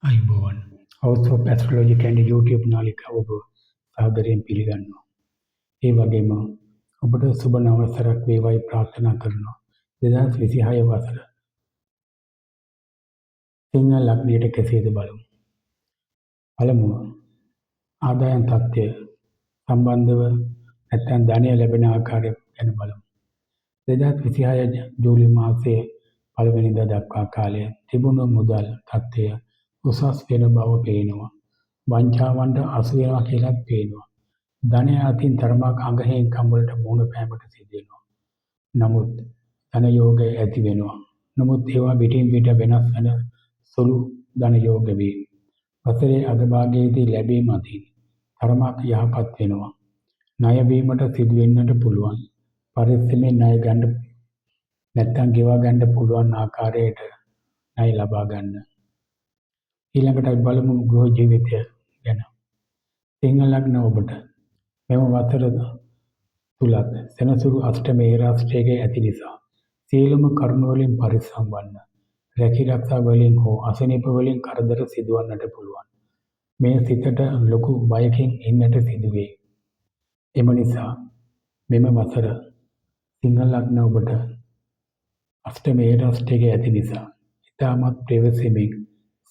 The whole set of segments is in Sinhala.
අයිබෝවන් හවස් ඔෆ් ඇස්ට්‍රොලොජි කැන්ඩි YouTube නාලිකාව ඔබ සාදරයෙන් පිළිගන්නවා. ඒ වගේම ඔබට සුබ නවසරක් වේවායි ප්‍රාර්ථනා කරනවා. 2026 වසර සිංහ ලග්නයට කෙසේද බලමු. පළමුව ආදායම් තත්ත්වය සම්බන්ධව නැත්නම් ධනය ලැබෙන ආකාරය ගැන බලමු. 2026 ජූලි මාසයේ පළවෙනිදා දක්වා කාලය තිබුණු මුදල් තත්ත්වය උසස් වෙන බව පේනවා. වංචාවන්ට අසු වෙනවා කියලාත් පේනවා. ධනය අතින් තරමක් අඟහේකම් වලට මුහුණ පෑමට සිදු වෙනවා. නමුත් ධන යෝගය ඇති වෙනවා. නමුත් ඒවා පිටින් පිට වෙනස් වෙන සුළු ධන යෝග වේ. වසරේ අග භාගයේදී ලැබීම අතින් තරමක් යහපත් වෙනවා. ණය වීමට සිදු වෙන්නට පුළුවන්. පරිස්සමෙන් ණය ගන්න නැත්නම් ගෙවා ගන්න පුළුවන් ආකාරයට ණය ලබා ගන්න. ඊළඟට අපි බලමු ගෘහ ජීවිතය ගැන. සිංහ ලග්න ඔබට මෙම වසර තුලත් සෙනසුරු අෂ්ටමේ රාශියේ ඇති නිසා සියලුම කරුණු වලින් පරිස්සම් වන්න. රැකී ආරක්ෂා වලින් හෝ අසනීප වලින් කරදර සිදුවන්නට පුළුවන්. මේ සිතට ලොකු බයකින් ඉන්නට සිදුවේ. එම නිසා මෙම වසර සිංහ ලග්න ඔබට අෂ්ටමේ රාශියේ ඇති නිසා ඉතාමත් ප්‍රවේශමෙන්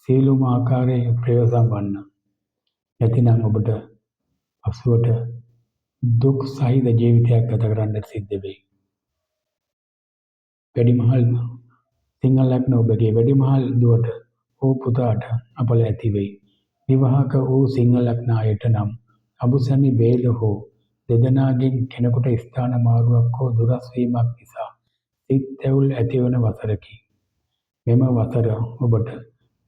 සියලුම ආකාරයේ ප්‍රයෝජන වන්න. නැතිනම් ඔබට පසුවට දුක් සහිත ජීවිතයක් ගත කරන්න සිද්ධ වෙයි. වැඩිමහල් සිංහ ලග්න ඔබගේ වැඩිමහල් දුවට හෝ පුතාට අපල ඇති වෙයි. විවාහක වූ සිංහ ලග්න අයට නම් අබුසැමි වේල හෝ දෙදෙනාගෙන් කෙනෙකුට ස්ථාන මාරුවක් හෝ දුරස් වීමක් නිසා සිත් තැවුල් ඇතිවන වසරකි. මෙම වසර ඔබට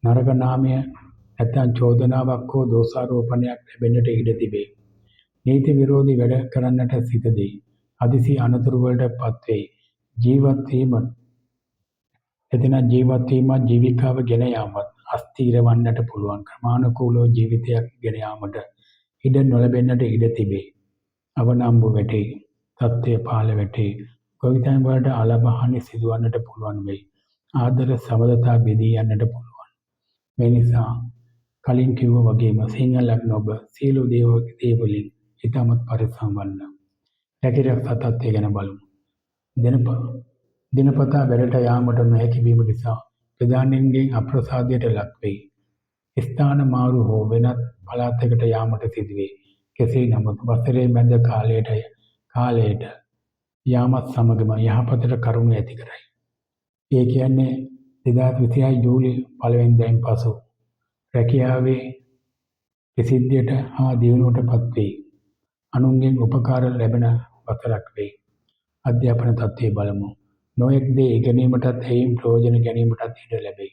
නරක නාමය නැත්නම් චෝදනාවක් හෝ දෝෂාරෝපණයක් ලැබෙන්නට ඉඩ තිබේ. නීති විරෝධී වැඩ කරන්නට සිටදී හදිසි අනතුරු වලට පත් වෙයි. ජීවත් වීමත් ජීවිකාව ගෙන යාමත් අස්ථීර වන්නට පුළුවන්. ක්‍රමානුකූලව ජීවිතයක් ගෙන යාමට ඉඩ නොලැබෙන්නට ඉඩ තිබේ. අවනම්බු වැටේ, තත්ත්වය පහළ වැටේ. ගොවිතැන් වලට අලබහානි සිදුවන්නට පුළුවන් වෙයි. ආදර සබඳතා බෙදී යන්නට පුළුවන්. මේ නිසා කලින් කිව්වා වගේම සිංහ ලග්න ඔබ සියලු දේවලින් ඉතාමත් පරිස්සම් වන්න. රැකී ආරක්ෂා තත්ත්වය ගැන බලමු. දිනපතා වැඩට යාමට නොහැකි වීම නිසා ප්‍රධානීන්ගෙන් අප්‍රසාදයට ලක් වෙයි. ස්ථාන මාරු හෝ වෙනත් පළාතකට යාමට සිදුවේ. කෙසේ නමුත් වසරේ මැද කාලයට යාමත් සමගම යහපතට කරුණු ඇති කරයි. ඒ කියන්නේ 2026 ජූලි 1 වෙනිදායින් පසු රැකියාවේ ප්‍රසිද්ධියට හා දියුණුවටපත් වෙයි. අනුන්ගෙන් උපකාර ලැබෙන වසරක් වෙයි. අධ්‍යාපන තත්ත්වය බලමු. නොයෙක් දේ ඉගෙනීමටත් එයින් ප්‍රයෝජන ගැනීමටත් ඉඩ ලැබෙයි.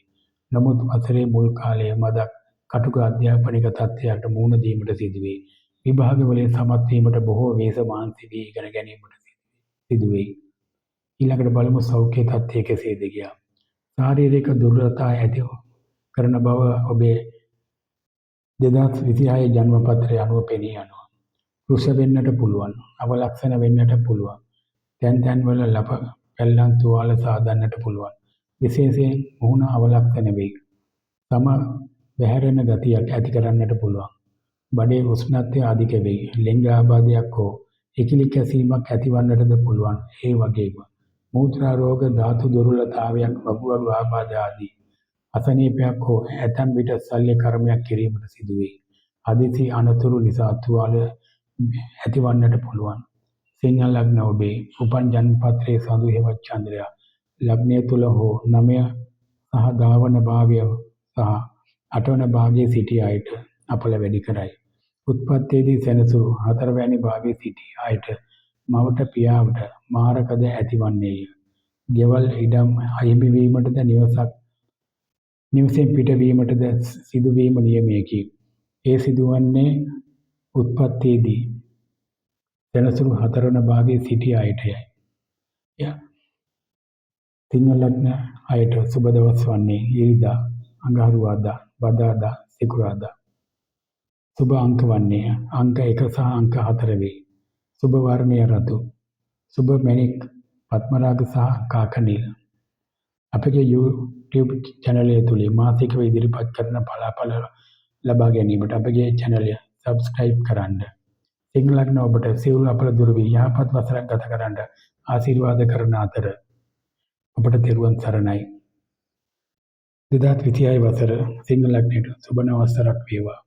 නමුත් වසරේ මුල් කාලයේ මදක් කටුක අධ්‍යාපනික තත්ත්වයකට මුහුණ දීමට සිදුවේ. විභාගවලින් සමත් වීමට බොහෝ වේස මහන්සි වී ඉගෙන ගැනීමට සිදුවේ. ඊළඟට බලමු සෞඛ්‍ය තත්ත්වය කෙසේද කියලා. ශාරීරික දුර්වලතා ඇති කරන බව ඔබේ 2026 ජන්ම පත්‍රය අනුව පෙනී යනවා. රුෂ වෙන්නට පුළුවන්. අවලක්ෂණ වෙන්නට පුළුවන්. තැන් වල පැල්ලම් තුවාල සාදන්නට පුළුවන්. විශේෂයෙන් මුහුණ අවලක්ෂණ වෙයි. තම බැහැරෙන ගතියක් ඇති කරන්නට පුළුවන්. බඩේ උෂ්ණත්වය අධික වෙයි. ලිංග ආබාධයක් හෝ ඉකිලි කැසීමක් ඇතිවන්නටද පුළුවන්. ඒ වගේම මූත්‍රා රෝග ධාතු දුර්වලතාවයක් වකුගඩු ආබාධ ආදී අසනීපයක් හෝ ඇතැම් විට ශල්‍ය කර්මයක් කිරීමට සිදු වේ. හදිසි අනතුරු නිසා තුවාල ඇතිවන්නට පුළුවන්. සිංහ ලග්න ඔබේ උපන් ජන්ම පත්‍රයේ සඳු හේවත් චන්ද්‍රයා ලග්නය තුල හෝ 9 සහ 10 වන භාවය සහ 8 වන භාගයේ සිටි අයට අපල වැඩි කරයි. උත්පත්තියේදී සෙනසුරු 4 වැනි භාගයේ සිටි අයට මවට පියාවට මාරකද ඇතිවන්නේය. ගෙවල් ඉඩම් අහිමි වීමටද නිවසෙන් පිටවීමටද සිදුවීම නියමයකි. ඒ සිදුවන්නේ උත්පත්තියේදී සෙනසුරු 4 වන භාගයේ සිටි අයටයි. සිංහ ලග්න අයට සුබ දවස් වන්නේ ඉරිදා, අඟහරුවාදා, බදාදා, සිකුරාදා. සුබ අංක වන්නේ අංක 1 සහ අංක 4 වේ. සුබ වර්ණය රතු. සුබ මැණික් පත්මරාග සහ කාකනිල්. අපගේ YouTube චැනලය තුලින් මාසිකව ඉදිරිපත් කරන පලාඵල ලබා ගැනීමට අපගේ චැනලය සබ්ස්ක්‍රයිබ් කරන්න. සිංහල ලග්න ඔබට සියලු අපල දුරු වී යහපත් වසරක් ගත කරන්න ආශිර්වාද කරන අතර ඔබට තෙරුවන් සරණයි. 2026 වසර සිංහල ලග්නයට සුබ නව වසරක් වේවා.